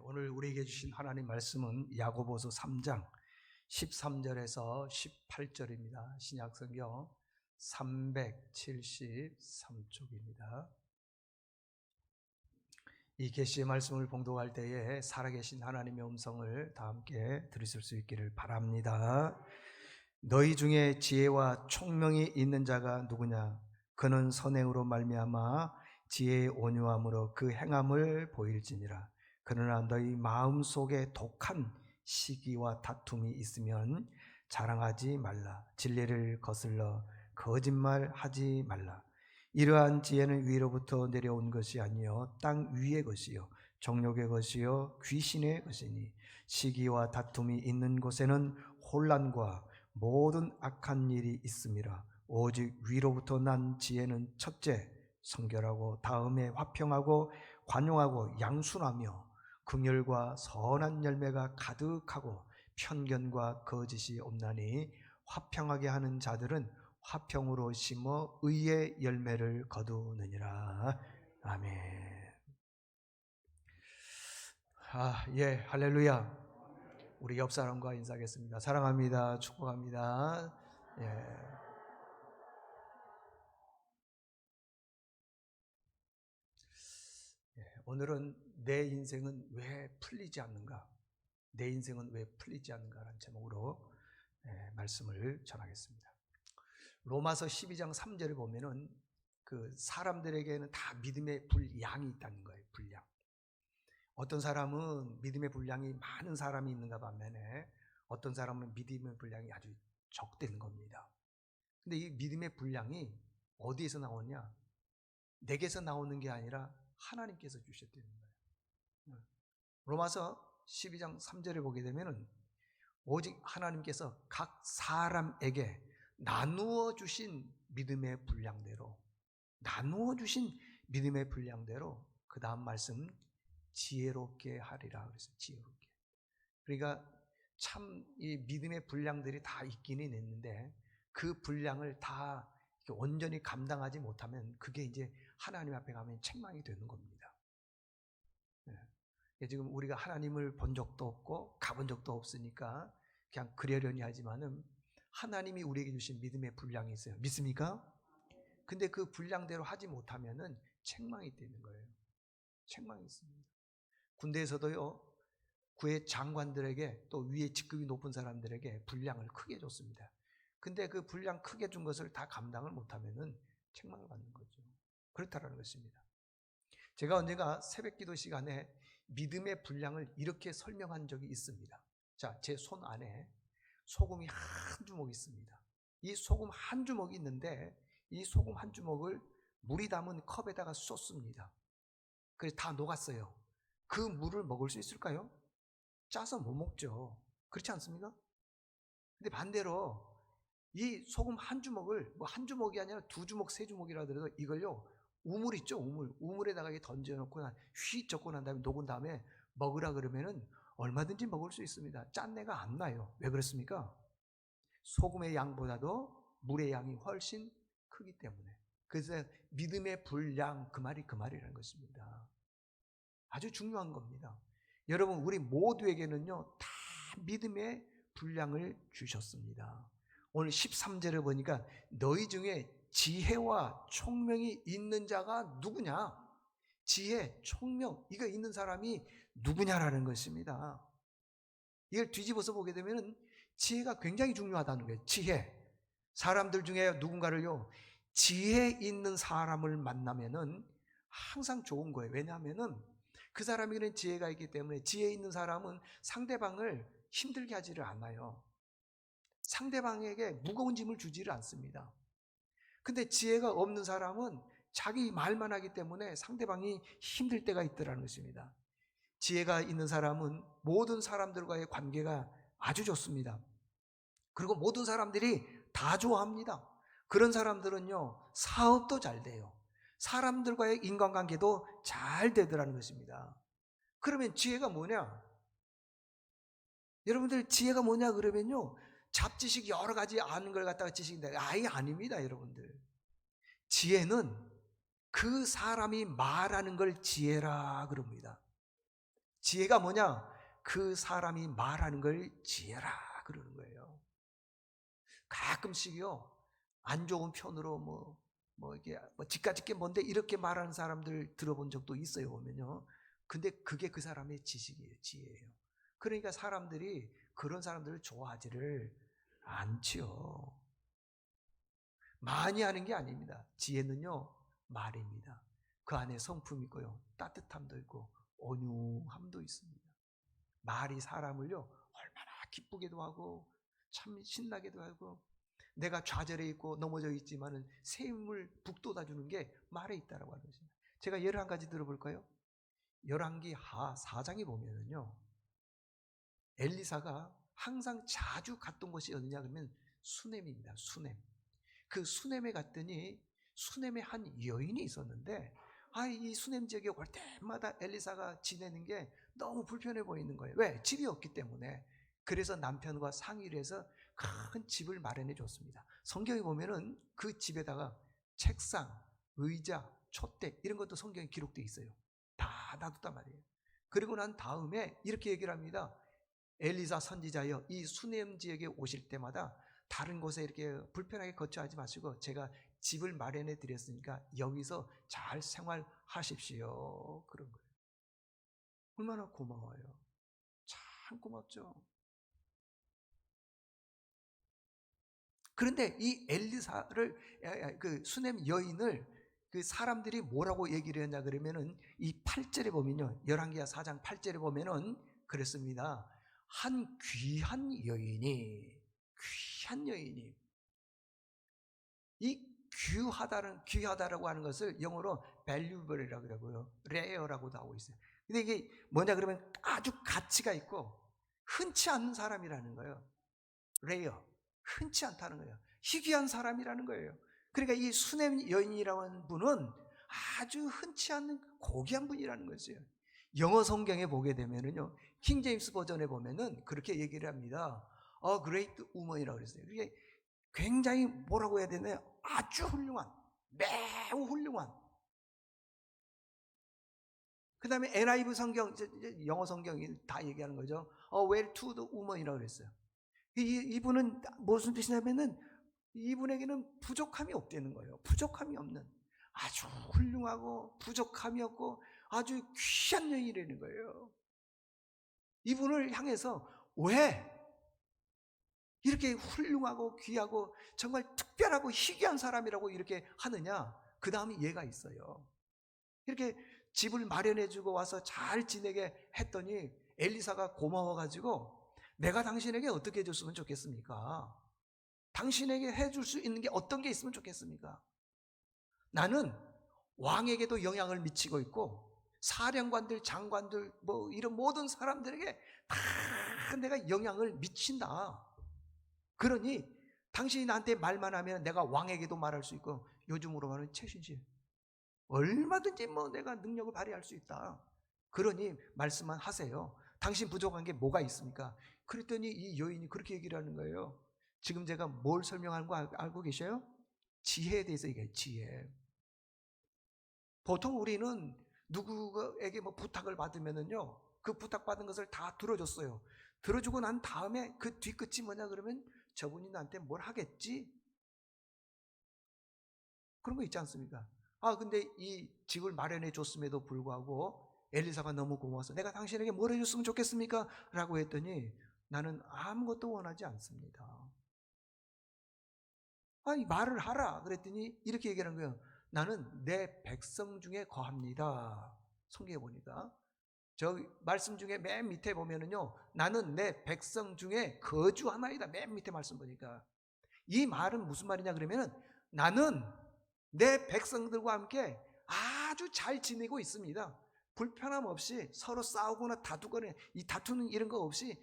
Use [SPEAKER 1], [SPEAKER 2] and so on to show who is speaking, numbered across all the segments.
[SPEAKER 1] 오늘 우리에게 주신 하나님 말씀은 야고보서 3장 13절에서 18절입니다. 신약성경 373쪽입니다. 이 계시의 말씀을 봉독할 때에 살아계신 하나님의 음성을 다 함께 들으실 수 있기를 바랍니다. 너희 중에 지혜와 총명이 있는 자가 누구냐? 그는 선행으로 말미암아 지혜의 온유함으로 그 행함을 보일지니라. 그러나 너희 마음속에 독한 시기와 다툼이 있으면 자랑하지 말라. 진리를 거슬러 거짓말하지 말라. 이러한 지혜는 위로부터 내려온 것이 아니요 땅 위의 것이요 정욕의 것이요 귀신의 것이니 시기와 다툼이 있는 곳에는 혼란과 모든 악한 일이 있음이라. 오직 위로부터 난 지혜는 첫째 성결하고 다음에 화평하고 관용하고 양순하며 긍휼과 선한 열매가 가득하고 편견과 거짓이 없나니 화평하게 하는 자들은 화평으로 심어 의의 열매를 거두느니라. 아멘. 할렐루야. 우리 옆 사람과 인사하겠습니다. 사랑합니다. 축복합니다. 오늘은 내 인생은 왜 풀리지 않는가? 내 인생은 왜 풀리지 않는가라는 제목으로 말씀을 전하겠습니다. 로마서 12장 3절을 보면은 그 사람들에게는 다 믿음의 분량이 있다는 거예요. 분량. 어떤 사람은 믿음의 분량이 많은 사람이 있는가 반면에 어떤 사람은 믿음의 분량이 아주 적다는 겁니다. 근데 이 믿음의 분량이 어디에서 나오냐? 내게서 나오는 게 아니라 하나님께서 주셨다는 거예요. 로마서 12장 3절을 보게 되면은 오직 하나님께서 각 사람에게 나누어 주신 믿음의 분량대로 그 다음 말씀 지혜롭게 하리라 그랬어요. 지혜롭게. 그러니까 참 이 믿음의 분량들이 다 있기는 있는데 그 분량을 다 온전히 감당하지 못하면 그게 이제 하나님 앞에 가면 책망이 되는 겁니다. 지금 우리가 하나님을 본 적도 없고 가본 적도 없으니까 그냥 그러려니 하지만은 하나님이 우리에게 주신 믿음의 분량이 있어요. 믿습니까? 근데 그 분량대로 하지 못하면은 책망이 되는 거예요. 책망이 있습니다. 군대에서도요, 구의 장관들에게 또 위에 직급이 높은 사람들에게 분량을 크게 줬습니다. 근데 그 분량 크게 준 것을 다 감당을 못하면은 책망을 받는 거죠. 그렇다라는 것입니다. 제가 언젠가 새벽 기도 시간에 믿음의 분량을 이렇게 설명한 적이 있습니다. 자, 제 손 안에 소금이 한 주먹 있습니다. 이 소금 한 주먹이 있는데 이 소금 한 주먹을 물이 담은 컵에다가 쏟습니다. 그래서 다 녹았어요. 그 물을 먹을 수 있을까요? 짜서 못 먹죠. 그렇지 않습니까? 근데 반대로 이 소금 한 주먹을 뭐 한 주먹이 아니라 두 주먹, 세 주먹이라 하더라도 이걸요, 우물 있죠, 우물에다가 던져놓고 휙 젓고 난 다음에 녹은 다음에 먹으라 그러면은 얼마든지 먹을 수 있습니다. 짠내가 안 나요. 왜 그렇습니까? 소금의 양보다도 물의 양이 훨씬 크기 때문에. 그래서 믿음의 분량, 그 말이라는 것입니다. 아주 중요한 겁니다. 여러분, 우리 모두에게는요 다 믿음의 분량을 주셨습니다. 오늘 13절을 보니까 너희 중에 지혜와 총명이 있는 자가 누구냐? 지혜, 총명, 이거 있는 사람이 누구냐라는 것입니다. 이걸 뒤집어서 보게 되면 지혜가 굉장히 중요하다는 거예요. 지혜. 사람들 중에 누군가를요, 지혜 있는 사람을 만나면은 항상 좋은 거예요. 왜냐하면은 그 사람에게는 지혜가 있기 때문에 지혜 있는 사람은 상대방을 힘들게 하지를 않아요. 상대방에게 무거운 짐을 주지를 않습니다. 근데 지혜가 없는 사람은 자기 말만 하기 때문에 상대방이 힘들 때가 있더라는 것입니다. 지혜가 있는 사람은 모든 사람들과의 관계가 아주 좋습니다. 그리고 모든 사람들이 다 좋아합니다. 그런 사람들은요, 사업도 잘 돼요. 사람들과의 인간관계도 잘 되더라는 것입니다. 그러면 지혜가 뭐냐? 여러분들 지혜가 뭐냐 그러면요, 잡지식 여러 가지 아는 걸 갖다가 지식인데 아예 아닙니다. 여러분들, 지혜는 그 사람이 말하는 걸 지혜라 그럽니다. 지혜가 뭐냐? 그 사람이 말하는 걸 지혜라 그러는 거예요. 가끔씩요, 안 좋은 편으로 이게 집가집게 뭔데 이렇게 말하는 사람들 들어본 적도 있어요, 보면요. 근데 그게 그 사람의 지식이에요, 지혜예요. 그러니까 사람들이 그런 사람들을 좋아하지를 않지요. 많이 하는 게 아닙니다. 지혜는요, 말입니다. 그 안에 성품이 있고요, 따뜻함도 있고 온유함도 있습니다. 말이 사람을요 얼마나 기쁘게도 하고 참 신나게도 하고, 내가 좌절해 있고 넘어져 있지만은 새 힘을 북돋아 주는 게 말에 있다라고 하는 것입니다. 제가 예를 한 가지 들어볼까요? 열왕기 하 4장에 보면은요, 엘리사가 항상 자주 갔던 곳이 어디냐 그러면 수넴입니다. 수넴. 그 수넴에 갔더니 수넴에 한 여인이 있었는데, 이 수넴 지역에 올 때마다 엘리사가 지내는 게 너무 불편해 보이는 거예요. 왜? 집이 없기 때문에. 그래서 남편과 상의를 해서 큰 집을 마련해 줬습니다. 성경에 보면은 그 집에다가 책상, 의자, 촛대 이런 것도 성경에 기록되어 있어요. 다 놔뒀단 말이에요. 그리고 난 다음에 이렇게 얘기를 합니다. 엘리사 선지자여, 이 수넴 지역에 오실 때마다 다른 곳에 이렇게 불편하게 거처하지 마시고 제가 집을 마련해 드렸으니까 여기서 잘 생활하십시오. 그런 거예요. 얼마나 고마워요. 참 고맙죠. 그런데 이 엘리사를, 그 수넴 여인을 그 사람들이 뭐라고 얘기를 했냐 그러면은 이 8절에 보면요, 열왕기하 4장 8절에 보면은 그랬습니다. 한 귀한 여인이, 이 귀하다라고 하는 것을 영어로 valuable이라고 그러고요, rare라고도 하고 있어요. 근데 이게 뭐냐 그러면 아주 가치가 있고 흔치 않는 사람이라는 거예요. rare, 흔치 않다는 거예요. 희귀한 사람이라는 거예요. 그러니까 이 수넴 여인이라는 분은 아주 흔치 않는 고귀한 분이라는 것이에요. 영어 성경에 보게 되면은요, 킹 제임스 버전에 보면은 그렇게 얘기를 합니다. A great woman이라고 그랬어요. 그게 굉장히 뭐라고 해야 되나요? 아주 훌륭한, 매우 훌륭한. 그 다음에 NIV 성경, 영어 성경이 다 얘기하는 거죠. well-to-do woman이라고 그랬어요. 이분은 무슨 뜻이냐면은 이분에게는 부족함이 없다는 거예요. 부족함이 없는, 아주 훌륭하고 부족함이 없고 아주 귀한 여인이라는 거예요. 이분을 향해서 왜 이렇게 훌륭하고 귀하고 정말 특별하고 희귀한 사람이라고 이렇게 하느냐? 그 다음에 예가 있어요. 이렇게 집을 마련해주고 와서 잘 지내게 했더니 엘리사가 고마워가지고, 내가 당신에게 어떻게 해줬으면 좋겠습니까? 당신에게 해줄 수 있는 게 어떤 게 있으면 좋겠습니까? 나는 왕에게도 영향을 미치고 있고 사령관들, 장관들, 이런 모든 사람들에게 다 내가 영향을 미친다. 그러니 당신이 나한테 말만 하면 내가 왕에게도 말할 수 있고, 요즘으로 말하면 최신실, 얼마든지 내가 능력을 발휘할 수 있다. 그러니 말씀만 하세요. 당신 부족한 게 뭐가 있습니까? 그랬더니 이 여인이 그렇게 얘기를 하는 거예요. 지금 제가 뭘 설명하는 거 알고 계셔요? 지혜에 대해서 얘기해요. 지혜. 보통 우리는 누구에게 부탁을 받으면은요, 그 부탁받은 것을 다 들어줬어요. 들어주고 난 다음에 그 뒤끝이 뭐냐 그러면 저분이 나한테 뭘 하겠지? 그런 거 있지 않습니까? 근데 이 집을 마련해 줬음에도 불구하고 엘리사가 너무 고마워서 내가 당신에게 뭘 해줬으면 좋겠습니까? 라고 했더니 나는 아무것도 원하지 않습니다. 말을 하라. 그랬더니 이렇게 얘기하는 거예요. 나는 내 백성 중에 거합니다. 성경에 보니까 저 말씀 중에 맨 밑에 보면은요, 나는 내 백성 중에 거주하나이다. 맨 밑에 말씀 보니까 이 말은 무슨 말이냐 그러면은 나는 내 백성들과 함께 아주 잘 지내고 있습니다. 불편함 없이 서로 싸우거나 다투거나 이 다투는 이런 거 없이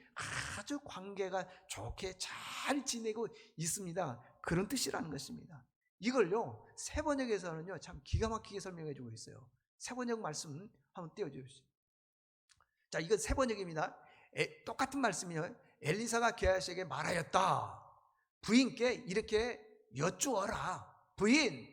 [SPEAKER 1] 아주 관계가 좋게 잘 지내고 있습니다. 그런 뜻이라는 것입니다. 이걸요, 세번역에서는요 참 기가 막히게 설명해 주고 있어요. 세번역 말씀 한번 띄워주십시오. 자, 이건 세번역입니다. 똑같은 말씀이요. 엘리사가 게하시에게 말하였다. 부인께 이렇게 여쭈어라. 부인,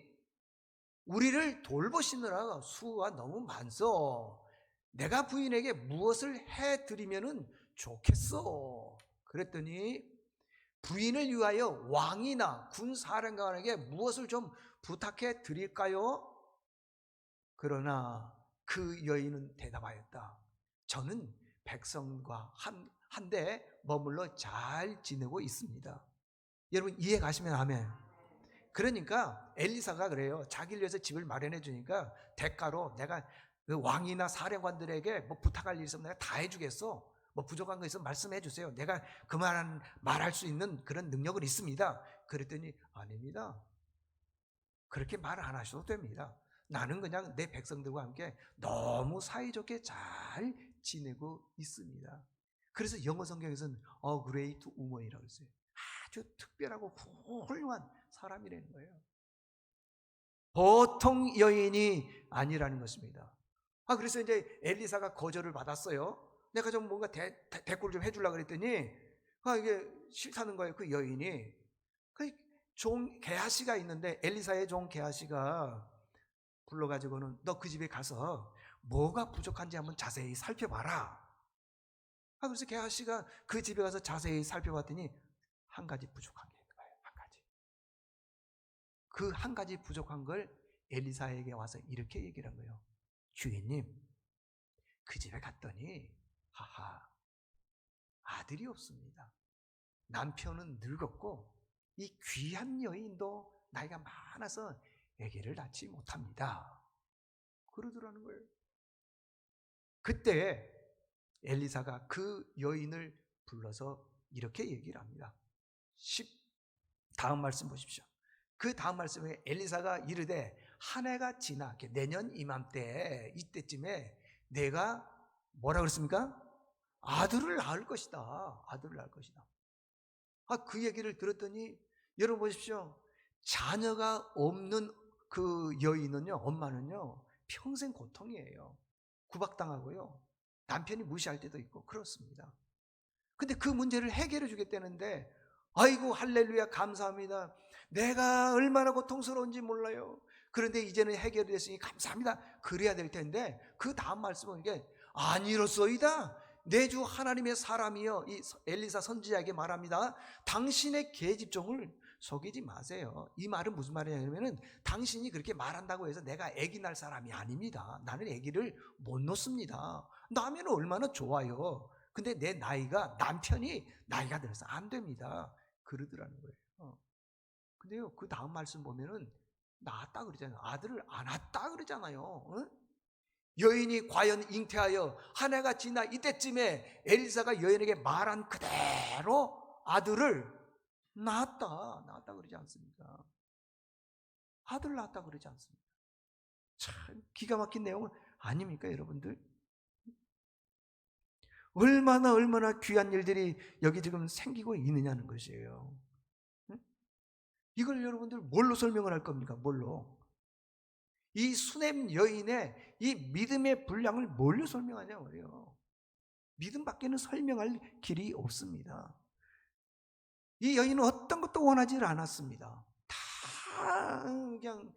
[SPEAKER 1] 우리를 돌보시느라 수가 너무 많소. 내가 부인에게 무엇을 해드리면은 좋겠어. 그랬더니 부인을 위하여 왕이나 군사령관에게 무엇을 좀 부탁해 드릴까요? 그러나 그 여인은 대답하였다. 저는 백성과 한데 머물러 잘 지내고 있습니다. 여러분 이해 가시면 아멘. 그러니까 엘리사가 그래요. 자기를 위해서 집을 마련해 주니까 대가로 내가 그 왕이나 사령관들에게 뭐 부탁할 일 있으면 내가 다 해주겠어. 뭐 부족한 거 있으면 말씀해 주세요. 내가 그만한 말할 수 있는 그런 능력은 있습니다. 그랬더니 아닙니다. 그렇게 말 안 하셔도 됩니다. 나는 그냥 내 백성들과 함께 너무 사이좋게 잘 지내고 있습니다. 그래서 영어 성경에서는 a great woman이라고 했어요. 아주 특별하고 훌륭한 사람이라는 거예요. 보통 여인이 아니라는 것입니다. 그래서 이제 엘리사가 거절을 받았어요. 내가 좀 뭔가 대꾸를 좀 해주려고 그랬더니 이게 싫다는 거예요. 그 여인이. 그 종 게하시가 있는데 엘리사의 종 게하시가 불러가지고는 너 그 집에 가서 뭐가 부족한지 한번 자세히 살펴봐라. 그래서 게하시가 그 집에 가서 자세히 살펴봤더니 한 가지 부족한 게 있는 거예요. 한 가지. 그 한 가지 부족한 걸 엘리사에게 와서 이렇게 얘기를 한 거예요. 주인님, 그 집에 갔더니 아들이 없습니다. 남편은 늙었고 이 귀한 여인도 나이가 많아서 아기를 낳지 못합니다. 그러더라는 거예요. 그때 엘리사가 그 여인을 불러서 이렇게 얘기를 합니다. 다음 말씀 보십시오. 그 다음 말씀에 엘리사가 이르되 한 해가 지나 내년 이맘때 이때쯤에 내가 뭐라 그랬습니까? 아들을 낳을 것이다. 아들을 낳을 것이다. 그 얘기를 들었더니 여러분 보십시오. 자녀가 없는 그 여인은요, 엄마는요, 평생 고통이에요. 구박당하고요. 남편이 무시할 때도 있고 그렇습니다. 근데 그 문제를 해결해 주겠다는데 아이고 할렐루야 감사합니다. 내가 얼마나 고통스러운지 몰라요. 그런데 이제는 해결이 됐으니 감사합니다. 그래야 될 텐데 그 다음 말씀은 이게 아니로소이다. 내 주 하나님의 사람이여, 이 엘리사 선지자에게 말합니다. 당신의 계집종을 속이지 마세요. 이 말은 무슨 말이냐면 당신이 그렇게 말한다고 해서 내가 아기 낳을 사람이 아닙니다. 나는 아기를 못 놓습니다. 나면 얼마나 좋아요. 근데 내 남편이 나이가 들어서 안 됩니다. 그러더라는 거예요. 근데요, 그 다음 말씀 보면은 낳았다 그러잖아요. 아들을 안 낳았다 그러잖아요. 여인이 과연 잉태하여 한 해가 지나 이때쯤에 엘리사가 여인에게 말한 그대로 아들을 낳았다 그러지 않습니까? 아들 낳았다 그러지 않습니까? 참 기가 막힌 내용은 아닙니까, 여러분들? 얼마나 귀한 일들이 여기 지금 생기고 있느냐는 것이에요. 이걸 여러분들 뭘로 설명을 할 겁니까? 뭘로? 이 수냄 여인의 이 믿음의 분량을 뭘로 설명하냐 말이에요. 믿음밖에는 설명할 길이 없습니다. 이 여인은 어떤 것도 원하지 않았습니다. 다 그냥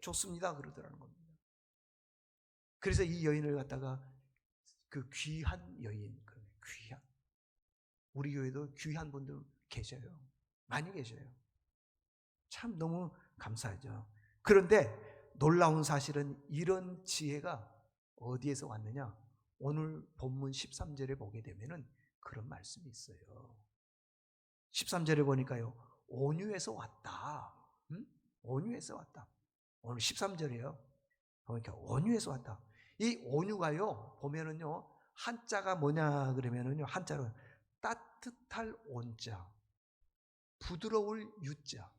[SPEAKER 1] 좋습니다 그러더라는 겁니다. 그래서 이 여인을 갖다가 그 귀한 여인, 귀한, 우리 교회도 귀한 분들 계셔요. 많이 계셔요. 참 너무 감사하죠. 그런데 놀라운 사실은 이런 지혜가 어디에서 왔느냐? 오늘 본문 13절에 보게 되면은 그런 말씀이 있어요. 13절에 보니까요, 온유에서 왔다. 온유에서 왔다. 오늘 13절이에요. 보니까 온유에서 왔다. 이 온유가요, 보면은요, 한자가 뭐냐 그러면은요, 한자로 따뜻할 온자, 부드러울 유자.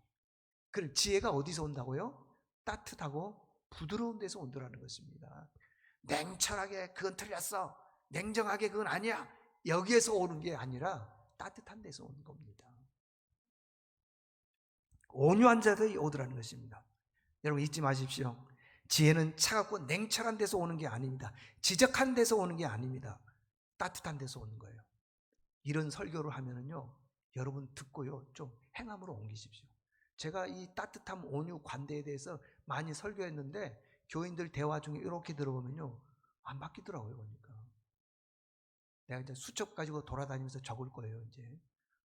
[SPEAKER 1] 그럼 지혜가 어디서 온다고요? 따뜻하고 부드러운 데서 온다는 것입니다. 냉철하게 그건 틀렸어, 냉정하게 그건 아니야, 여기에서 오는 게 아니라 따뜻한 데서 오는 겁니다. 온유한 자들이 오더라는 것입니다. 여러분 잊지 마십시오. 지혜는 차갑고 냉철한 데서 오는 게 아닙니다. 지적한 데서 오는 게 아닙니다. 따뜻한 데서 오는 거예요. 이런 설교를 하면은요, 여러분 듣고요, 좀 행함으로 옮기십시오. 제가 이 따뜻함, 온유, 관대에 대해서 많이 설교했는데 교인들 대화 중에 이렇게 들어보면요, 안 바뀌더라고요. 보니까 내가 이제 수첩 가지고 돌아다니면서 적을 거예요. 이제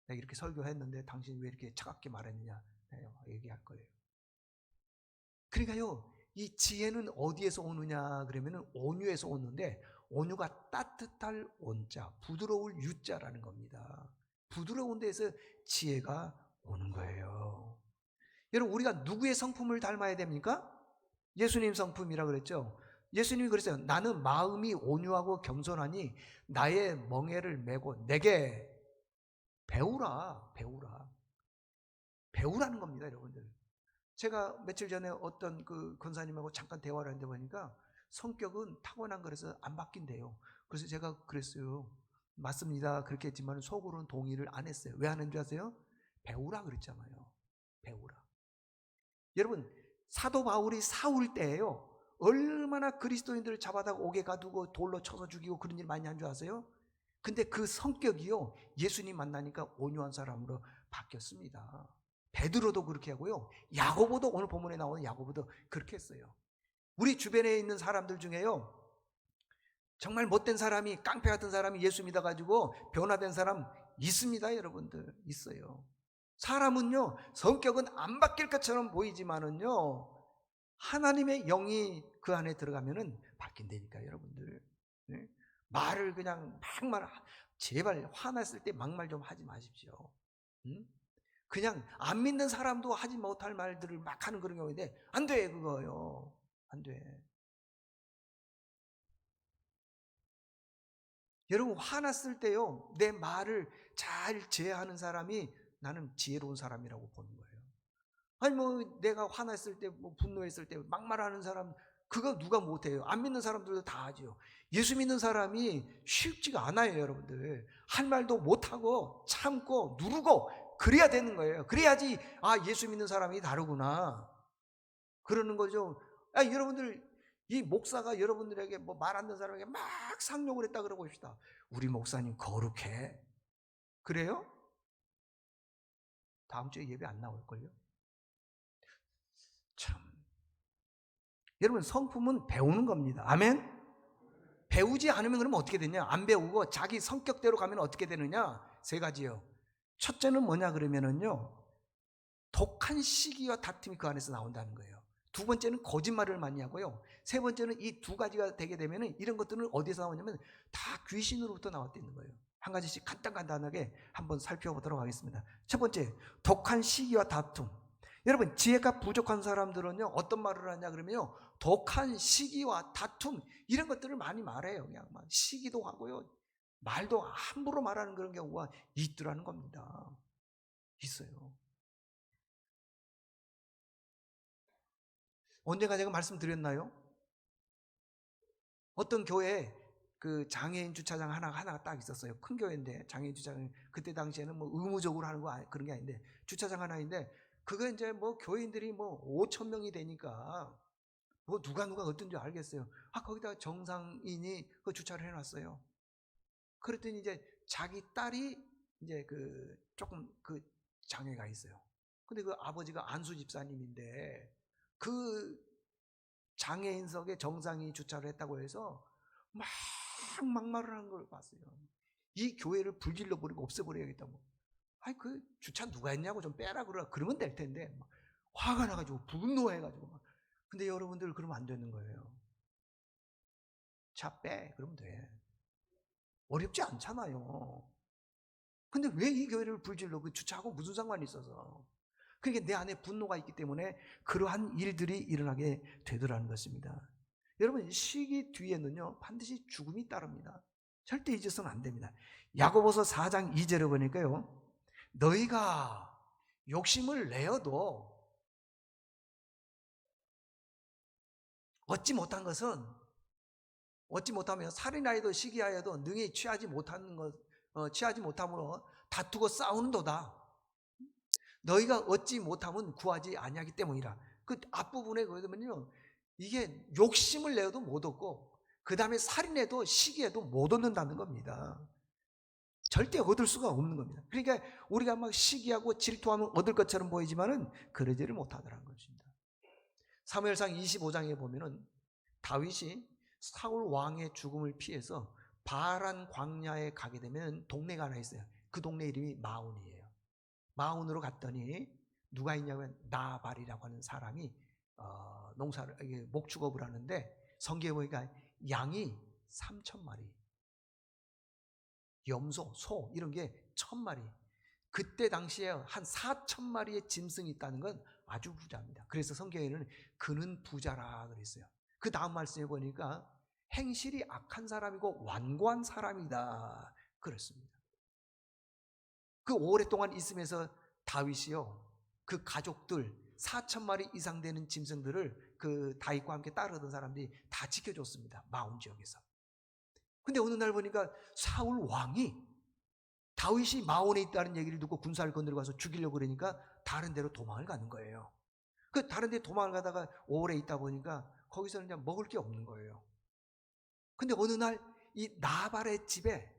[SPEAKER 1] 내가 이렇게 설교했는데 당신이 왜 이렇게 차갑게 말했느냐 얘기할 거예요. 그러니까요, 이 지혜는 어디에서 오느냐 그러면은 온유에서 오는데, 온유가 따뜻할 온자, 부드러울 유자라는 겁니다. 부드러운 데에서 지혜가 오는 거예요. 여러분, 우리가 누구의 성품을 닮아야 됩니까? 예수님 성품이라 그랬죠. 예수님이 그랬어요. 나는 마음이 온유하고 겸손하니 나의 멍에를 메고 내게 배우라. 배우라는 겁니다, 여러분들. 제가 며칠 전에 어떤 그 권사님하고 잠깐 대화를 했는데 보니까 성격은 타고난 거라서 안 바뀐대요. 그래서 제가 그랬어요. 맞습니다. 그렇게 했지만 속으로는 동의를 안 했어요. 왜 하는 줄 아세요? 배우라 그랬잖아요. 배우라. 여러분, 사도 바울이 사울 때예요. 얼마나 그리스도인들을 잡아다가 옥에 가두고 돌로 쳐서 죽이고 그런 일 많이 한 줄 아세요? 근데 그 성격이요, 예수님 만나니까 온유한 사람으로 바뀌었습니다. 베드로도 그렇게 하고요, 야고보도, 오늘 본문에 나오는 야고보도 그렇게 했어요. 우리 주변에 있는 사람들 중에요, 정말 못된 사람이, 깡패 같은 사람이 예수 믿어가지고 변화된 사람 있습니다. 여러분들 있어요. 사람은요, 성격은 안 바뀔 것처럼 보이지만은요, 하나님의 영이 그 안에 들어가면은 바뀐다니까요, 여러분들. 네? 말을 그냥 막말, 제발 화났을 때 막말 좀 하지 마십시오. 응? 그냥 안 믿는 사람도 하지 못할 말들을 막 하는 그런 경우인데, 안 돼, 그거요. 안 돼. 여러분, 화났을 때요, 내 말을 잘 제어하는 사람이 나는 지혜로운 사람이라고 보는 거예요. 아니, 뭐, 내가 화났을 때, 뭐, 분노했을 때, 막말하는 사람, 그거 누가 못해요? 안 믿는 사람들도 다 하죠. 예수 믿는 사람이 쉽지가 않아요, 여러분들. 할 말도 못하고, 참고, 누르고, 그래야 되는 거예요. 그래야지, 아, 예수 믿는 사람이 다르구나. 그러는 거죠. 아, 여러분들, 이 목사가 여러분들에게 뭐 말 안 듣는 사람에게 막 상욕을 했다 그러고 봅시다. 우리 목사님 거룩해. 그래요? 다음 주에 예배 안 나올걸요? 참. 여러분, 성품은 배우는 겁니다. 아멘? 배우지 않으면 그러면 어떻게 되냐? 안 배우고 자기 성격대로 가면 어떻게 되느냐? 세 가지요. 첫째는 뭐냐 그러면은요, 독한 시기와 다툼이 그 안에서 나온다는 거예요. 두 번째는 거짓말을 많이 하고요. 세 번째는 이 두 가지가 되게 되면은 이런 것들은 어디서 나오냐면 다 귀신으로부터 나왔다는 거예요. 한 가지씩 간단하게 한번 살펴보도록 하겠습니다. 첫 번째, 독한 시기와 다툼. 여러분, 지혜가 부족한 사람들은요, 어떤 말을 하냐 그러면요, 독한 시기와 다툼, 이런 것들을 많이 말해요. 그냥 막 시기도 하고요, 말도 함부로 말하는 그런 경우가 있더라는 겁니다. 있어요. 언젠가 제가 말씀드렸나요? 어떤 교회에 그 장애인 주차장 하나가 딱 있었어요. 큰 교회인데, 장애인 주차장, 그때 당시에는 뭐 의무적으로 하는 거 그런 게 아닌데, 주차장 하나인데, 그거 이제 뭐 교인들이 뭐 5천 명이 되니까, 뭐 누가 어떤 줄 알겠어요. 아, 거기다가 정상인이 그 주차를 해놨어요. 그랬더니 이제 자기 딸이 이제 그 조금 그 장애가 있어요. 근데 그 아버지가 안수 집사님인데, 그 장애인석에 정상이 주차를 했다고 해서 막 막말을 하는 걸 봤어요. 이 교회를 불질러 버리고 없애버려야겠다고. 아니, 그 주차 누가 했냐고 좀 빼라 그러면 될 텐데, 막 화가 나가지고 분노해가지고 막. 근데 여러분들 그러면 안 되는 거예요. 차 빼, 그러면 돼. 어렵지 않잖아요. 근데 왜 이 교회를 불질러? 그 주차하고 무슨 상관이 있어서? 그러니까 내 안에 분노가 있기 때문에 그러한 일들이 일어나게 되더라는 것입니다. 여러분, 시기 뒤에는요, 반드시 죽음이 따릅니다. 절대 잊어서는 안 됩니다. 야고보서 4장 2절에 보니까요, 너희가 욕심을 내어도 얻지 못한 것은, 얻지 못하면 살인하여도 시기하여도 능히 취하지 못하는 것, 취하지 못함으로 다투고 싸우는도다. 너희가 얻지 못함은 구하지 아니하기 때문이라. 그 앞부분에 그러면요, 이게 욕심을 내어도 못 얻고, 그 다음에 살인해도 시기해도 못 얻는다는 겁니다. 절대 얻을 수가 없는 겁니다. 그러니까 우리가 막 시기하고 질투하면 얻을 것처럼 보이지만은 그러지를 못하더라는 것입니다. 사무엘상 25장에 보면은 다윗이 사울 왕의 죽음을 피해서 바란 광야에 가게 되면 동네가 하나 있어요. 그 동네 이름이 마온이에요. 마온으로 갔더니 누가 있냐면 나발이라고 하는 사람이 농사를 목축업을 하는데 성경에 보니까 양이 3,000마리, 염소, 소 이런 게 1,000마리. 그때 당시에 한 4,000마리의 짐승이 있다는 건 아주 부자입니다. 그래서 성경에는 그는 부자라 그랬어요. 그 다음 말씀에 보니까 행실이 악한 사람이고 완고한 사람이다 그랬습니다. 그 오랫동안 있으면서 다윗이요, 그 가족들 4,000마리 이상 되는 짐승들을 그 다윗과 함께 따르던 사람들이 다 지켜줬습니다. 마온 지역에서. 근데 어느 날 보니까 사울 왕이 다윗이 마온에 있다는 얘기를 듣고 군사를 건드려 가서 죽이려고 그러니까 다른 데로 도망을 가는 거예요. 그 다른 데 도망을 가다가 오래 있다 보니까 거기서는 그냥 먹을 게 없는 거예요. 근데 어느 날 이 나발의 집에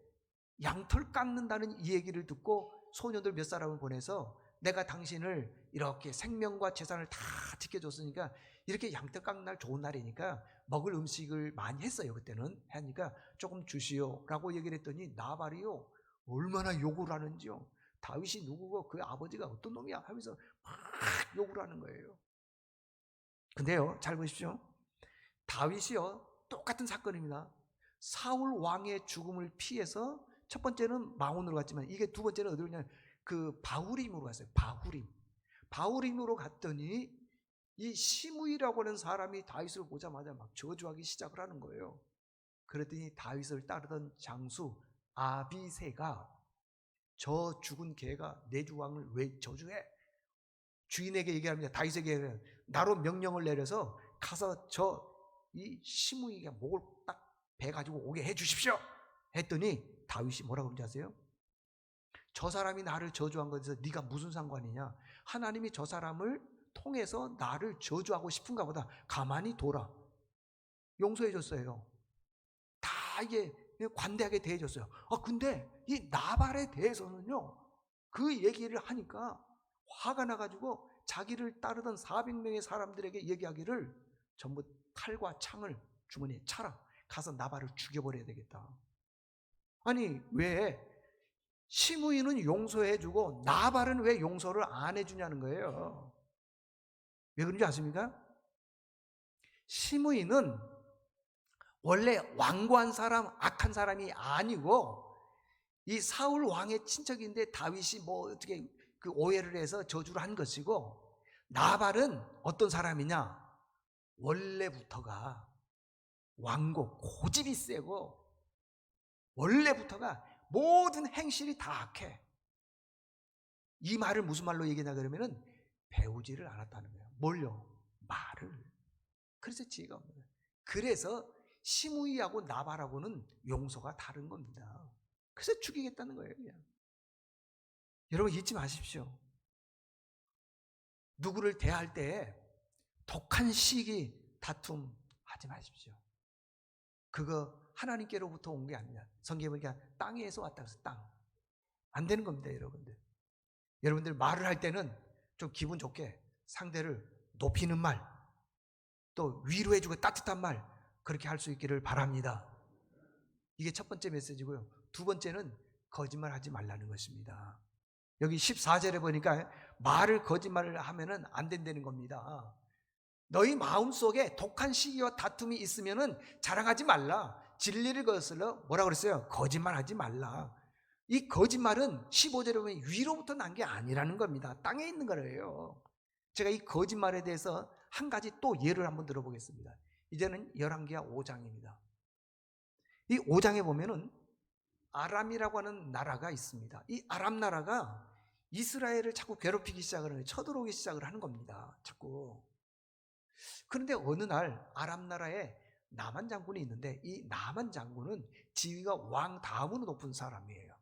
[SPEAKER 1] 양털 깎는다는 이 얘기를 듣고 소년들 몇 사람을 보내서 내가 당신을 이렇게 생명과 재산을 다 지켜줬으니까 이렇게 양털 깎는 날 좋은 날이니까 먹을 음식을 많이 했어요. 그때는 하니까 조금 주시오 라고 얘기를 했더니 나발이요 얼마나 욕을 하는지요. 다윗이 누구고 그 아버지가 어떤 놈이야 하면서 막 욕을 하는 거예요. 근데요 잘 보십시오. 다윗이요 똑같은 사건입니다. 사울 왕의 죽음을 피해서 첫 번째는 마온으로 갔지만 이게 두 번째는 어디로 갔냐면 그 바후림으로 갔어요. 바후림으로 갔더니 이 시므이라고 하는 사람이 다윗을 보자마자 막 저주하기 시작을 하는 거예요. 그랬더니 다윗을 따르던 장수 아비새가 저 죽은 개가 내 주왕을 왜 저주해? 주인에게 얘기합니다. 다윗에게 나로 명령을 내려서 가서 이 시므이가 목을 딱 배 가지고 오게 해 주십시오 했더니 다윗이 뭐라고 그런지 아세요? 저 사람이 나를 저주한 것에서 네가 무슨 상관이냐? 하나님이 저 사람을 통해서 나를 저주하고 싶은가 보다. 가만히 둬라. 용서해 줬어요. 다 이게 관대하게 대해줬어요. 근데 이 나발에 대해서는요, 그 얘기를 하니까 화가 나가지고 자기를 따르던 400명의 사람들에게 얘기하기를 전부 칼과 창을 주머니에 차라. 가서 나발을 죽여버려야 되겠다. 아니 왜 시므이는 용서해주고 나발은 왜 용서를 안 해주냐는 거예요. 왜 그런지 아십니까? 시므이는 원래 완고한 사람, 악한 사람이 아니고 이 사울 왕의 친척인데 다윗이 뭐 어떻게 그 오해를 해서 저주를 한 것이고, 나발은 어떤 사람이냐? 원래부터가 완고, 고집이 세고 원래부터가 모든 행실이 다 악해. 이 말을 무슨 말로 얘기하냐 그러면은 배우지를 않았다는 거예요. 뭘요? 말을. 그래서 지혜가 없는 거예요. 그래서 시므이하고 나발하고는 용서가 다른 겁니다. 그래서 죽이겠다는 거예요. 그냥. 여러분 잊지 마십시오. 누구를 대할 때 독한 시기 다툼 하지 마십시오. 그거 하나님께로부터 온 게 아니야. 성경에 보니까 땅에서 왔다 그래서 땅. 안 되는 겁니다, 여러분들. 여러분들 말을 할 때는 좀 기분 좋게 상대를 높이는 말, 또 위로해주고 따뜻한 말, 그렇게 할 수 있기를 바랍니다. 이게 첫 번째 메시지고요. 두 번째는 거짓말 하지 말라는 것입니다. 여기 14절에 보니까 말을 거짓말을 하면은 안 된다는 겁니다. 너희 마음속에 독한 시기와 다툼이 있으면은 자랑하지 말라. 진리를 거슬러 뭐라 그랬어요? 거짓말하지 말라. 이 거짓말은 15절에 보면 위로부터 난 게 아니라는 겁니다. 땅에 있는 거예요. 제가 이 거짓말에 대해서 한 가지 또 예를 한번 들어보겠습니다. 이제는 열왕기하 5장입니다. 이 5장에 보면은 아람이라고 하는 나라가 있습니다. 이 아람 나라가 이스라엘을 자꾸 괴롭히기 시작을 해요. 쳐들어오기 시작을 하는 겁니다. 자꾸. 그런데 어느 날 아람 나라에 나만 장군이 있는데 이 나만 장군은 지위가 왕 다음으로 높은 사람이에요.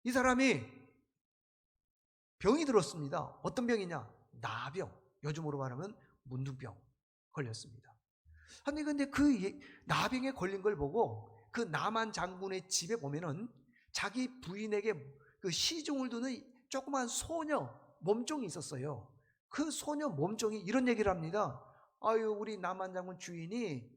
[SPEAKER 1] 이 사람이 병이 들었습니다. 어떤 병이냐? 나병. 요즘으로 말하면 문둥병 걸렸습니다. 근데 그 나병에 걸린 걸 보고 그 나만 장군의 집에 보면은 자기 부인에게 그 시종을 두는 조그만 소녀 몸종이 있었어요. 그 소녀 몸종이 이런 얘기를 합니다. 아유, 우리 나만 장군 주인이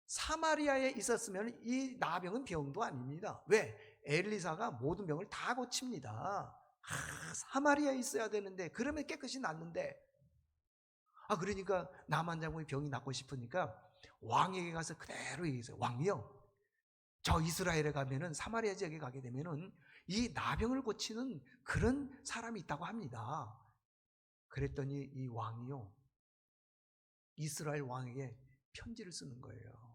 [SPEAKER 1] 사마리아에 있었으면 이 나병은 병도 아닙니다. 왜? 엘리사가 모든 병을 다 고칩니다. 사마리아에 있어야 되는데, 그러면 깨끗이 낫는데. 그러니까 나만 장군이 병이 낫고 싶으니까 왕에게 가서 그대로 얘기했어요. 왕이요, 저 이스라엘에 가면은, 사마리아 지역에 가게 되면은 이 나병을 고치는 그런 사람이 있다고 합니다. 그랬더니 이 왕이요, 이스라엘 왕에게 편지를 쓰는 거예요.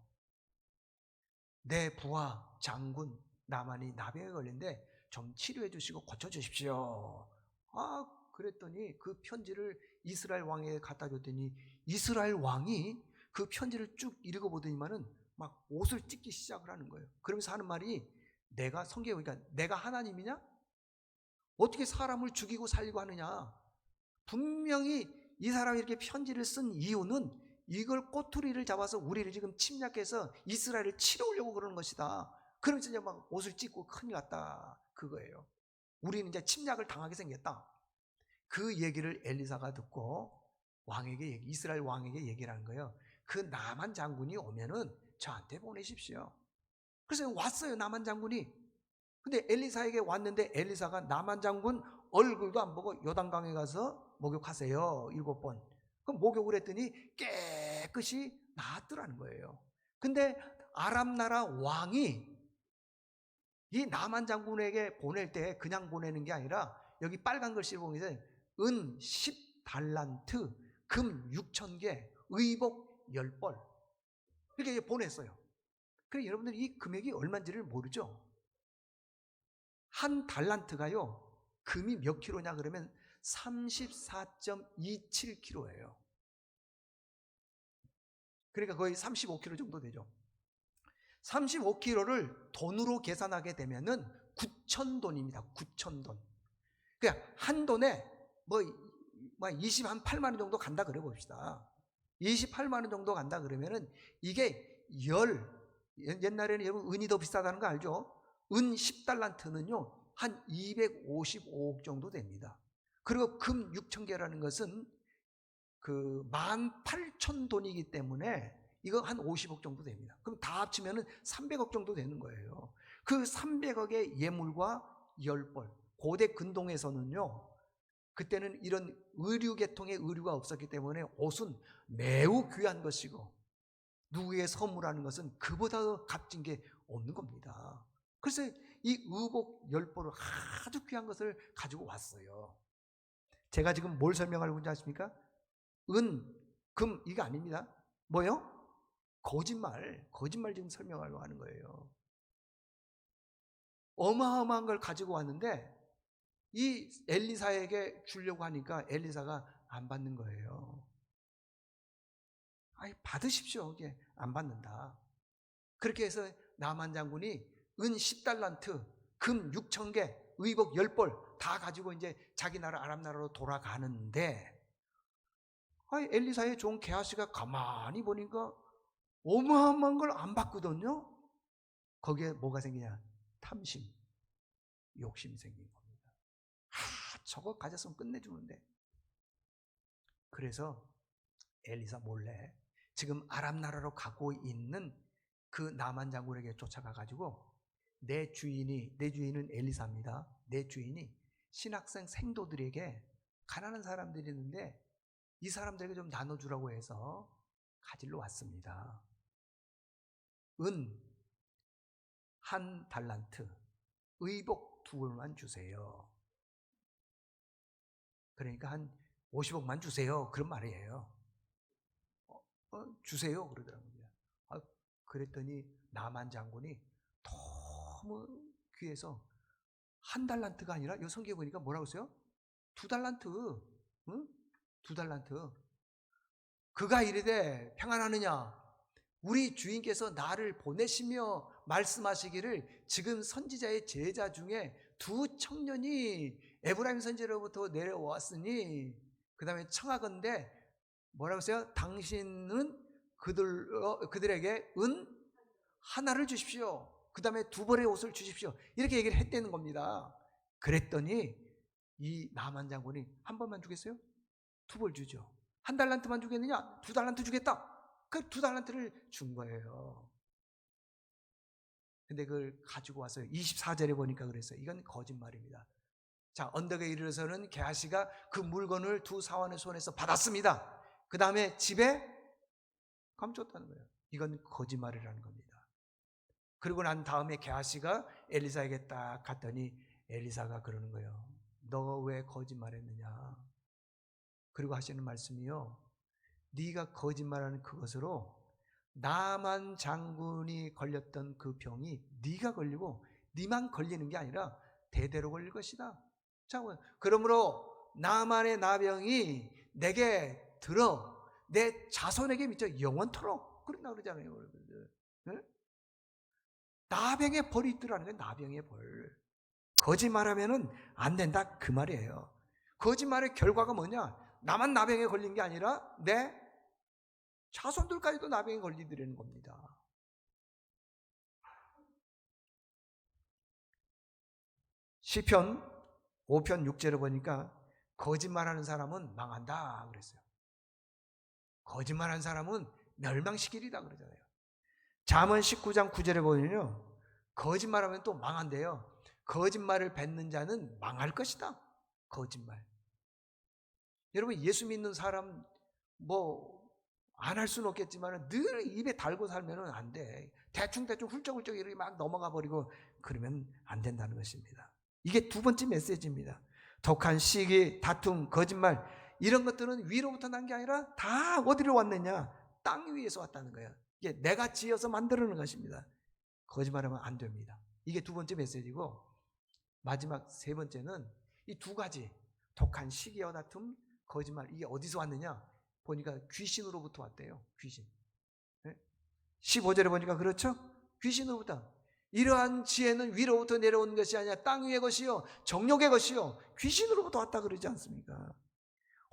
[SPEAKER 1] 내 부하 장군 나만이 나병에 걸린데 좀 치료해 주시고 고쳐 주십시오. 그랬더니 그 편지를 이스라엘 왕에게 갖다 줬더니 이스라엘 왕이 그 편지를 쭉 읽어보더니만은 막 옷을 찢기 시작을 하는 거예요. 그러면서 하는 말이, 내가 성경에 보니까 내가 하나님이냐? 어떻게 사람을 죽이고 살리고 하느냐? 분명히 이 사람이 이렇게 편지를 쓴 이유는 이걸 꼬투리를 잡아서 우리를 지금 침략해서 이스라엘을 치러오려고 그러는 것이다. 그러면서 이제 막 옷을 찢고 큰일 났다, 그거예요. 우리는 이제 침략을 당하게 생겼다. 그 얘기를 엘리사가 듣고 왕에게, 이스라엘 왕에게 얘기를 하는 거예요. 그 나만 장군이 오면은 저한테 보내십시오. 그래서 왔어요, 나만 장군이. 근데 엘리사에게 왔는데 엘리사가 나만 장군 얼굴도 안 보고 요단강에 가서 목욕하세요, 7번. 그럼 목욕을 했더니 깨끗이 나았더라는 거예요. 근데 아람 나라 왕이 이 나만 장군에게 보낼 때 그냥 보내는 게 아니라, 여기 빨간 글씨 보면 은 10달란트, 금 6,000개, 의복 10벌 이렇게 보냈어요. 그래서 여러분들이 이 금액이 얼마인지를 모르죠? 한 달란트가요, 금이 몇 킬로냐 그러면 34.27킬로예요. 그러니까 거의 35킬로 정도 되죠. 35킬로를 돈으로 계산하게 되면은 9,000돈입니다. 9,000돈. 그냥 한 돈에 뭐 28만 원 정도 간다 그래 봅시다. 28만 원 정도 간다 그러면은 이게 옛날에는 여러분 은이 더 비싸다는 거 알죠? 은 10달란트는요 한 255억 정도 됩니다. 그리고 금 6,000개라는 것은 그 18,000돈이기 때문에 이거 한 50억 정도 됩니다. 그럼 다 합치면은 300억 정도 되는 거예요. 그 300억의 예물과 10벌. 고대 근동에서는요, 그때는 이런 의류 계통의 의류가 없었기 때문에 옷은 매우 귀한 것이고 누구의 선물하는 것은 그보다 더 값진 게 없는 겁니다. 그래서 이 의복 10벌을 아주 귀한 것을 가지고 왔어요. 제가 지금 뭘 설명하려고 하는지 아십니까? 은, 금 이거 아닙니다. 뭐요? 거짓말 지금 설명하려고 하는 거예요. 어마어마한 걸 가지고 왔는데 이 엘리사에게 주려고 하니까 엘리사가 안 받는 거예요. 받으십시오. 이게 안 받는다. 그렇게 해서 나만 장군이 은 10달란트, 금 6,000개, 의복 10벌 다 가지고 이제 자기 나라 아람 나라로 돌아가는데, 엘리사의 종 게하시가 가만히 보니까 어마어마한 걸 안 받거든요. 거기에 뭐가 생기냐? 탐심, 욕심이 생긴 겁니다. 저거 가졌으면 끝내주는데. 그래서 엘리사 몰래 지금 아람 나라로 가고 있는 그 나만 장군에게 쫓아가 가지고, 내 주인은 엘리사입니다. 내 주인이 신학생 생도들에게, 가난한 사람들이 있는데 이 사람들에게 좀 나눠주라고 해서 가지러 왔습니다. 은 1달란트, 의복 2벌만 주세요. 그러니까 한 50억만 주세요, 그런 말이에요. 주세요 그러더라고요. 그랬더니 나만 장군이 너무 귀해서 1달란트가 아니라 이 성경에 보니까 뭐라고 써요? 2달란트. 응? 2달란트. 그가 이르되 평안하느냐? 우리 주인께서 나를 보내시며 말씀하시기를, 지금 선지자의 제자 중에 2 청년이 에브라임 선지자로부터 내려왔으니, 그 다음에 청하건대 뭐라고 써요? 당신은 그들에게 은 하나를 주십시오. 그 다음에 2벌의 옷을 주십시오. 이렇게 얘기를 했다는 겁니다. 그랬더니 이 나만 장군이 1벌만 주겠어요? 2벌 주죠. 1달란트만 주겠느냐? 2달란트 주겠다. 그 2달란트를 준 거예요. 근데 그걸 가지고 왔어요. 24절에 보니까 그랬어요. 이건 거짓말입니다. 자, 언덕에 이르러서는 게하시가 그 물건을 두 사원의 손에서 받았습니다. 그 다음에 집에 감췄다는 거예요. 이건 거짓말이라는 겁니다. 그리고 난 다음에 게하시가 엘리사에게 딱 갔더니 엘리사가 그러는 거예요. 너 왜 거짓말했느냐? 그리고 하시는 말씀이요. 네가 거짓말하는 그것으로 나만 장군이 걸렸던 그 병이 네가 걸리고 네만 걸리는 게 아니라 대대로 걸릴 것이다. 자, 그러므로 나만의 나병이 내게 들어 내 자손에게 미쳐 영원토록 그런다 그러잖아요. 여러분들. 네? 나병의 벌이 있더라는 거예요. 나병의 벌. 거짓말하면은 안 된다 그 말이에요. 거짓말의 결과가 뭐냐? 나만 나병에 걸린 게 아니라 내 자손들까지도 나병에 걸리더라는 겁니다. 시편 5편 6절에 보니까 거짓말하는 사람은 망한다 그랬어요. 거짓말하는 사람은 멸망시키리다 그러잖아요. 잠언 19장 9절에 보면요, 거짓말하면 또 망한대요. 거짓말을 뱉는 자는 망할 것이다. 거짓말. 여러분, 예수 믿는 사람 안 할 수는 없겠지만 늘 입에 달고 살면 안 돼. 대충 훌쩍훌쩍 이렇게 막 넘어가 버리고 그러면 안 된다는 것입니다. 이게 두 번째 메시지입니다. 독한 시기, 다툼, 거짓말 이런 것들은 위로부터 난 게 아니라 다 어디로 왔느냐? 땅 위에서 왔다는 거예요. 이게 내가 지어서 만들어낸 것입니다. 거짓말하면 안 됩니다. 이게 두 번째 메시지고, 마지막 세 번째는 이 두 가지 독한 시기와 다툼, 거짓말, 이게 어디서 왔느냐? 보니까 귀신으로부터 왔대요. 귀신. 15절에 보니까 그렇죠? 귀신으로부터. 이러한 지혜는 위로부터 내려온 것이 아니라 땅 위의 것이요 정욕의 것이요 귀신으로부터 왔다 그러지 않습니까?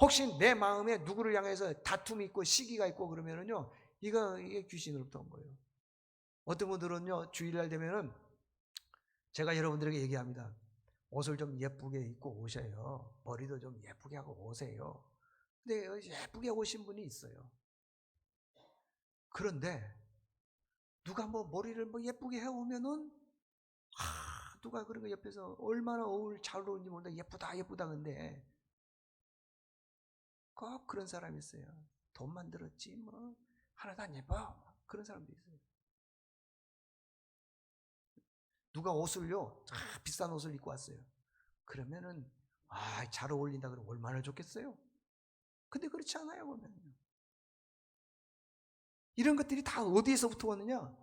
[SPEAKER 1] 혹시 내 마음에 누구를 향해서 다툼이 있고 시기가 있고 그러면은요, 이게 귀신으로부터 온 거예요. 어떤 분들은요, 주일날 되면은 제가 여러분들에게 얘기합니다. 옷을 좀 예쁘게 입고 오세요. 머리도 좀 예쁘게 하고 오세요. 근데 예쁘게 오신 분이 있어요. 그런데 누가 머리를 예쁘게 해오면은 누가 그런 거 옆에서 얼마나 잘 어울리는지 모르는데 예쁘다 근데 꼭 그런 사람이 있어요. 돈만 들었지 하나도 안 예뻐. 그런 사람도 있어요. 누가 옷을요 비싼 옷을 입고 왔어요. 그러면은 잘 어울린다 그러면 얼마나 좋겠어요. 근데 그렇지 않아요. 보면 이런 것들이 다 어디에서부터 왔느냐?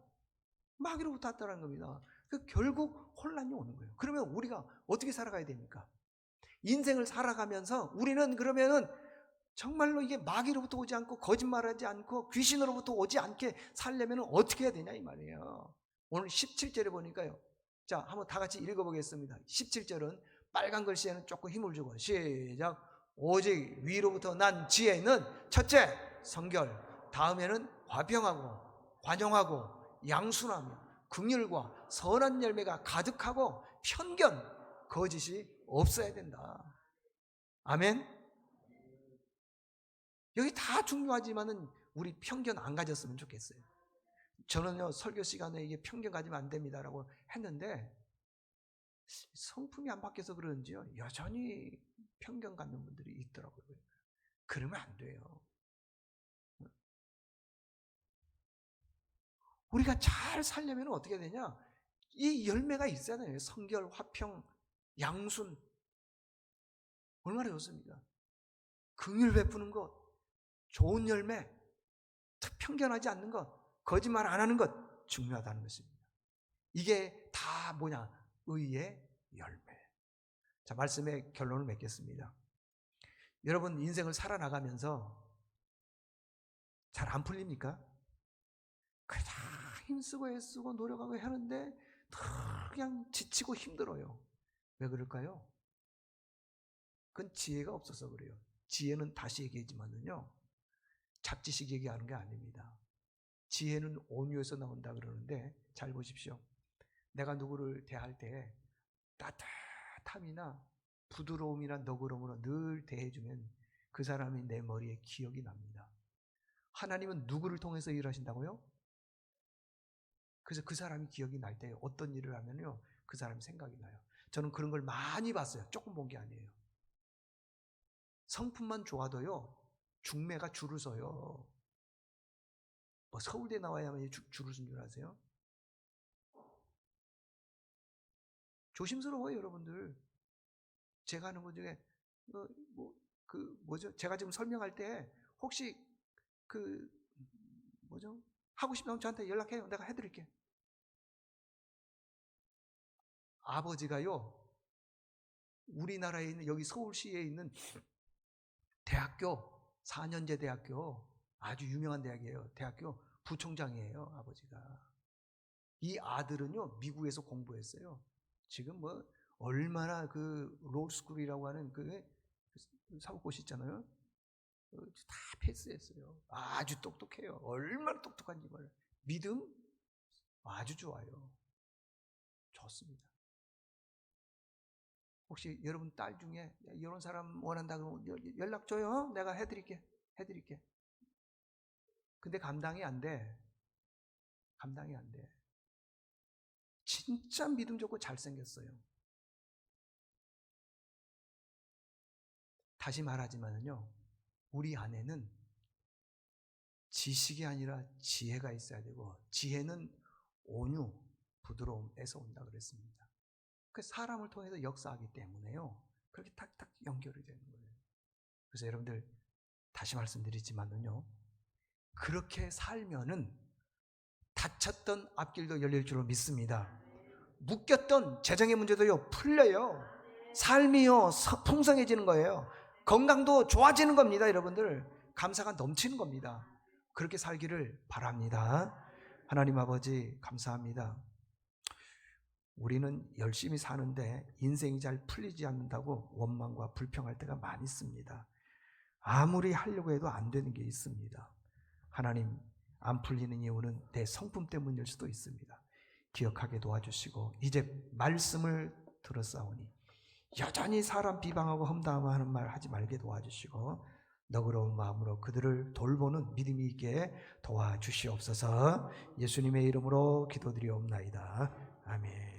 [SPEAKER 1] 마귀로부터 왔다는 겁니다. 결국 혼란이 오는 거예요. 그러면 우리가 어떻게 살아가야 됩니까? 인생을 살아가면서 우리는 그러면은 정말로 이게 마귀로부터 오지 않고 거짓말하지 않고 귀신으로부터 오지 않게 살려면 어떻게 해야 되냐 이 말이에요. 오늘 17절에 보니까요. 자, 한번 다 같이 읽어보겠습니다. 17절은 빨간 글씨에는 조금 힘을 주고 시작. 오직 위로부터 난 지혜는 첫째 성결, 다음에는 화평하고 관용하고 양순하며 긍휼과 선한 열매가 가득하고 편견, 거짓이 없어야 된다. 아멘. 여기 다 중요하지만은 우리 편견 안 가졌으면 좋겠어요. 저는요, 설교 시간에 이게 편견 가지면 안 됩니다라고 했는데 성품이 안 바뀌어서 그런지요, 여전히 편견 갖는 분들이 있더라고요. 그러면 안 돼요. 우리가 잘 살려면 어떻게 되냐? 이 열매가 있잖아요. 성결, 화평, 양순. 얼마나 좋습니까? 긍휼 베푸는 것, 좋은 열매, 편견하지 않는 것, 거짓말 안 하는 것 중요하다는 것입니다. 이게 다 뭐냐? 의의 열매. 자, 말씀의 결론을 맺겠습니다. 여러분 인생을 살아나가면서 잘 안 풀립니까? 다 힘쓰고 애쓰고 노력하고 하는데 그냥 지치고 힘들어요. 왜 그럴까요? 그건 지혜가 없어서 그래요. 지혜는 다시 얘기하지만은요, 잡지식 얘기하는 게 아닙니다. 지혜는 온유에서 나온다 그러는데 잘 보십시오. 내가 누구를 대할 때 따뜻함이나 부드러움이나 너그러움으로 늘 대해주면 그 사람이 내 머리에 기억이 납니다. 하나님은 누구를 통해서 일하신다고요? 그래서 그 사람이 기억이 날 때 어떤 일을 하면요, 그 사람이 생각이 나요. 저는 그런 걸 많이 봤어요. 조금 본 게 아니에요. 성품만 좋아도요, 중매가 줄을 서요. 뭐 서울대 나와야만 줄을 쓴 줄 아세요? 조심스러워요, 여러분들. 제가 하는 것 중에 제가 지금 설명할 때 혹시 그 하고 싶으면 저한테 연락해요. 내가 해드릴게. 아버지가요, 우리나라에 있는 여기 서울시에 있는 대학교 4년제 대학교 아주 유명한 대학이에요. 대학교 부총장이에요, 아버지가. 이 아들은요, 미국에서 공부했어요. 지금 뭐 얼마나 그 로스쿨이라고 하는 그 사고고시 있잖아요. 다 패스했어요. 아주 똑똑해요. 얼마나 똑똑한지 몰라요. 믿음 아주 좋아요. 좋습니다. 혹시 여러분 딸 중에 이런 사람 원한다 그러면 연락 줘요. 내가 해드릴게. 근데 감당이 안 돼. 진짜 믿음 좋고 잘생겼어요. 다시 말하지만요, 우리 안에는 지식이 아니라 지혜가 있어야 되고, 지혜는 온유, 부드러움에서 온다 그랬습니다. 그 사람을 통해서 역사하기 때문에요, 그렇게 탁탁 연결이 되는 거예요. 그래서 여러분들 다시 말씀드리지만은요, 그렇게 살면은 닫혔던 앞길도 열릴 줄로 믿습니다. 묶였던 재정의 문제도요, 풀려요. 삶이요, 풍성해지는 거예요. 건강도 좋아지는 겁니다, 여러분들. 감사가 넘치는 겁니다. 그렇게 살기를 바랍니다. 하나님 아버지, 감사합니다. 우리는 열심히 사는데 인생이 잘 풀리지 않는다고 원망과 불평할 때가 많이 있습니다. 아무리 하려고 해도 안 되는 게 있습니다. 하나님, 안 풀리는 이유는 내 성품 때문일 수도 있습니다. 기억하게 도와주시고, 이제 말씀을 들었사오니 여전히 사람 비방하고 험담하는 말 하지 말게 도와주시고, 너그러운 마음으로 그들을 돌보는 믿음이 있게 도와주시옵소서. 예수님의 이름으로 기도드리옵나이다. 아멘.